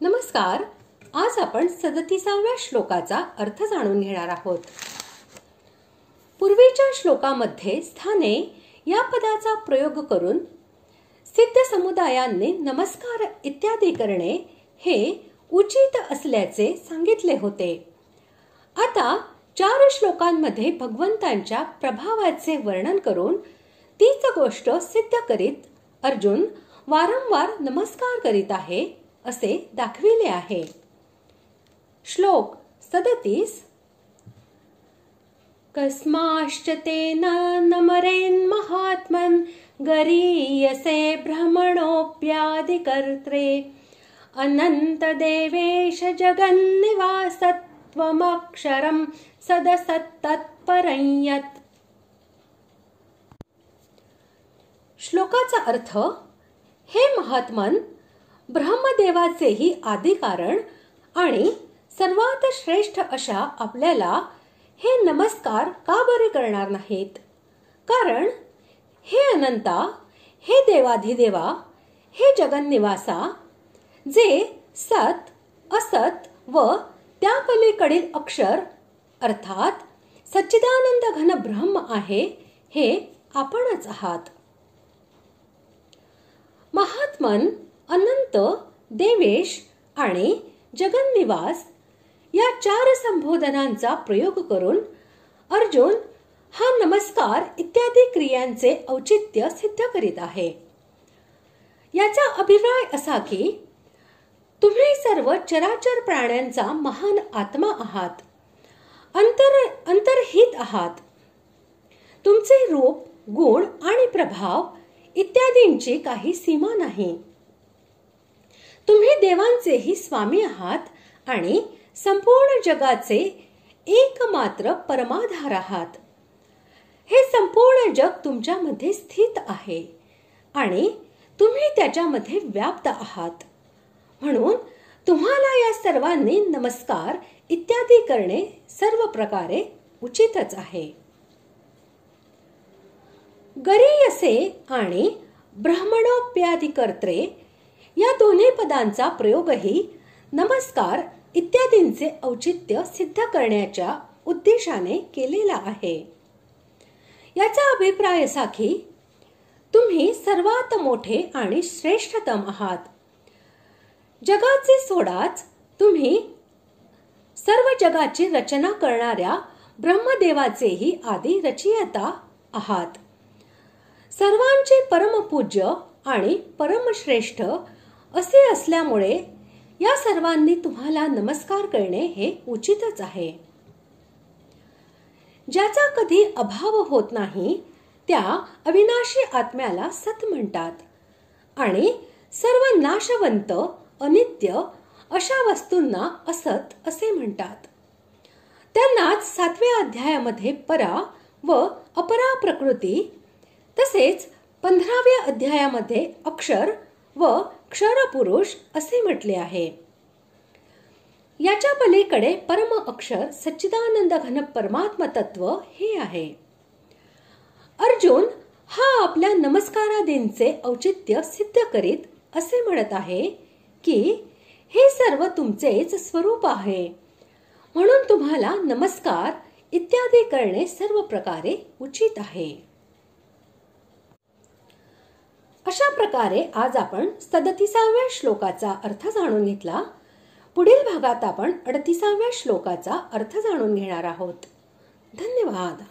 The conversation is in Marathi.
नमस्कार. आज आपण 37व्या श्लोकाचा अर्थ जाणून घेणार आहोत. पूर्वीच्या श्लोकामध्ये स्थाने या पदाचा प्रयोग करून सिद्ध समुदायांनी नमस्कार इत्यादी करणे हे उचित असल्याचे सांगितले होते. आता 4 श्लोकांमध्ये भगवंतांच्या प्रभावाचे वर्णन करून तीच गोष्ट सिद्ध करीत अर्जुन वारंवार नमस्कार करीत आहे असे दाखविले आहे. श्लोक 37. कस्माश्च तेन नमरेन् महात्मन् गरीयसे भ्रमणोऽप्यादिकर्त्रे अनंत देवेश जगन्निवासत्वमक्षरं सदसत्तत्परं यत्. श्लोकाचा अर्थ, हे महात्मन, ब्रह्मदेवाचेही आदी कारण आणि सर्वात श्रेष्ठ अशा आपल्याला हे नमस्कार का बरे करणार नाहीत? कारण हे अनंता, हे देवाधिदेवा, हे जगन्निवासा, जे सत, असत व त्या पलीकडील अक्षर अर्थात सच्चिदानंद घन ब्रह्म आहे, हे आपणच आहात. महात्मन, अनंत, देवेश आणि जगन्निवास या 4 संबोधनांचा प्रयोग करून अर्जुन हा नमस्कार इत्यादी क्रियांचे औचित्य सिद्ध करीत आहे. याचा अभिप्राय असा की तुम्ही सर्व चराचर प्राण्यांचा महान आत्मा आहात, अंतर्हित आहात. तुमचे रूप, गुण आणि प्रभाव इत्यादींची काही सीमा नाही. तुम्ही देवांचेही स्वामी आहात आणि संपूर्ण जगाचे एकमात्र परमाधार आहात. हे संपूर्ण जग तुमच्यामध्ये स्थित आहे आणि तुम्ही त्याच्यामध्ये व्याप्त आहात. म्हणून तुम्हाला या सर्वांनी नमस्कार इत्यादी करणे सर्व प्रकारे उचितच आहे. गरीयसे आणि ब्रह्मणोऽप्यादिकर्त्रे या दोन्ही पदांचा प्रयोगही नमस्कार इत्यादींचे औचित्य सिद्ध करण्याच्या उद्देशाने केलेला आहे. याचा अभिप्राय असा की तुम्ही सर्वात मोठे आणि श्रेष्ठतम आहात. जगाचे सोडाच तुम्ही सर्व जगाची रचना करणाऱ्या ब्रह्मदेवाचेही आदी रचयिता आहात. सर्वांचे परमपूज्य आणि परमश्रेष्ठ असे असल्यामुळे या सर्वांनी तुम्हाला नमस्कार करणे हे उचितच आहे. ज्याचा कधी अभाव होत नाही त्या अविनाशी आत्म्याला सत म्हणतात आणि सर्व नाशवंत, अनित्य अशा वस्तूंना असत असे म्हणतात. त्यांनाच 7व्या अध्यायामध्ये परा व अपरा प्रकृती, तसेच 15व्या अध्यायामध्ये अक्षर व क्षरपुरुष असे म्हटले आहे. याच्या पलीकडे परम अक्षर सच्चिदानंद घन परमात्म तत्व हे आहे. अर्जुन हा आपल्या नमस्कारादींचे औचित्य सिद्ध करीत असे म्हणत आहे की हे सर्व तुमचेच स्वरूप आहे, म्हणून तुम्हाला नमस्कार इत्यादी करणे सर्व प्रकारे उचित आहे. अशा प्रकारे आज आपण 37व्या श्लोकाचा अर्थ जाणून घेतला. पुढील भागात आपण 38व्या श्लोकाचा अर्थ जाणून घेणार आहोत. धन्यवाद.